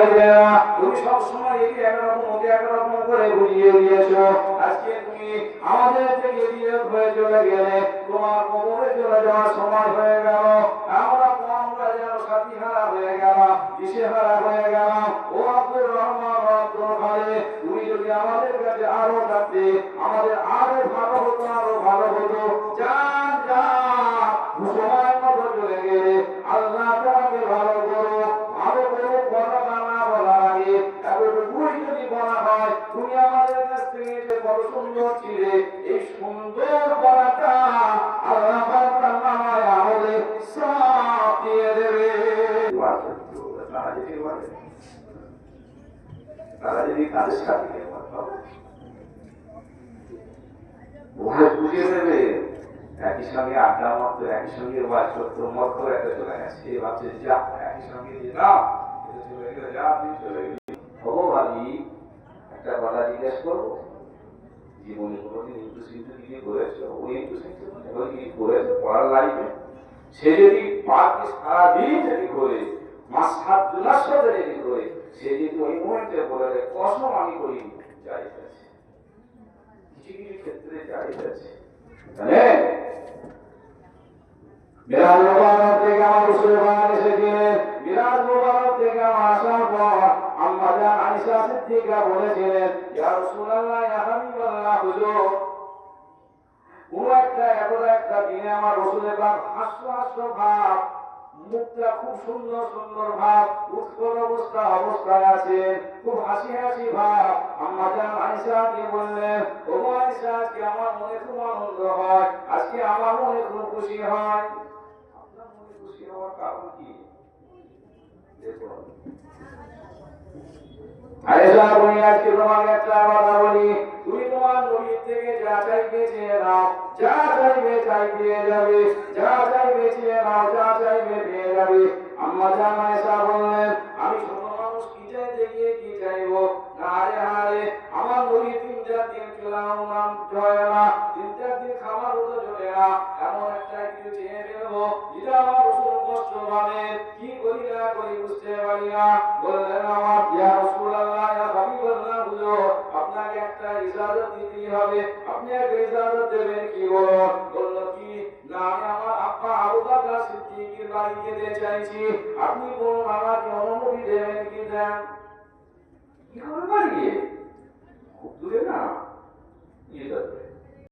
তুমি সবসময় একে একরকম ওকে একরকম করে বুঝিয়ে দিয়েছো। আজকে তুমি আমাদের থেকে বিয়োগ হয়ে চলে গেলে, তোমার কবরে চলে যাওয়ার সময় হয়ে গেল। আমরা যেন সাথী হারা হয়ে গেলাম, দিশে হারা হয়ে গেলাম। ও আব্দুর রহমান, আব্দুল খালেক, তুমি যদি আমাদের কাছে আরো থাকতে, আমাদের আরো ভালো হতো, আরো ভালো হতো। যান যান, সময় মতো চলে গেলে আল্লাহ তোমাকে ভালো করো, ভালো করো। কথাটা না বলার আগে এতটুকুই যদি বলা হয়, তুমি আমাদের কাছ থেকে যে কত সুন্দর ছিলে, এই সুন্দর বলাটা আল্লাহ পাকের নামায় আমলে সব দিয়ে দেবে। তারা যদি তাদের সাথে বুঝিয়ে দেবে, একই সঙ্গে আড্ডা মাত্র, একই সঙ্গে ওয়াজ করতো, মত করে একটা চলে গেছে। এই ভাবছে যা একই সঙ্গে না চলে গেলে, যা তুমি চলে গেলে। ভগবানই একটা কথা জিজ্ঞেস করবো, জীবনে কোনোদিন ইন্টুসিন্টু কিছু করেছো? ওই ইন্টুসিন্টু করেছে পড়ার লাইফে, সে যদি পার্কে সারাদিন যদি করে, মাস হাত জুলার সাথে যদি করে, সে যদি ওই মুহূর্তে বলে দেয় কসম আমি করি, যাই আছে কিছু কিছু ক্ষেত্রে যাই আছে। মিরাজ মুবারক থেকে আমার মুসলমান এসেছিলেন। মিরাজ মুবারক থেকে আসার পর আম্মা জান আয়েশা সিদ্দিকা বলেছিলেন, ইয়া রাসূলুল্লাহ, ইয়া হাবিবাল্লাহ, হুজুর কোন একটা দিনে আমার রাসূলের ভাব হাস্য ভাব, মুখটা খুব সুন্দর সুন্দর ভাব, উৎকট অবস্থায় আছেন, খুব হাসি হাসি ভাব। আম্মা জান আয়েশাকে বললেন, ও আয়েশা, আজকে আমার মনে খুব আনন্দ হয়, আজকে আমার মনে খুব খুশি হয়। আপনার মনে খুশি হওয়ার কারণ কি? দেখুন আয়েশা, আমি আজকে তোমাকে একটা কথা বলি, তুমি তোমার নবীর থেকে যা চাইবে চেয়ে নাও, যা চাইবে চাই পেয়ে যাবে, যা চাইবে চেয়ে নাও, যা চাইবে পেয়ে যাবে। আম্মা জান আয়েশা বললেন, আমি ছোট মানুষ, কি চাইতে গিয়ে কি চাইবো? না রে হারে, আমার নবী 3-4 দিন চলাও নাম জয় না, 3-4 দিন খাবার হতো চলে না, এমন একটা কিছু চেয়ে ফেলবো যেটা আমার রাসূল কষ্ট পাবে, কি করি না করি বুঝতে পারি না। বললেন, আমার ইয়া রাসূলুল্লাহ, ইয়া হাবিবাল্লাহ, হুজুর আপনাকে একটা ইজাজত দিতেই হবে। আপনি একটা ইজাজত দেবেন, কি বলুন? বলল, কি? না, আমি আমার আব্বা আবু বকর সিদ্দিকের বাড়ি যেতে চাইছি, আপনি বলুন আমাকে অনুমতি দেবেন কি? দেন। কি করে বাড়ি? খুব দূরে না, ইজাজত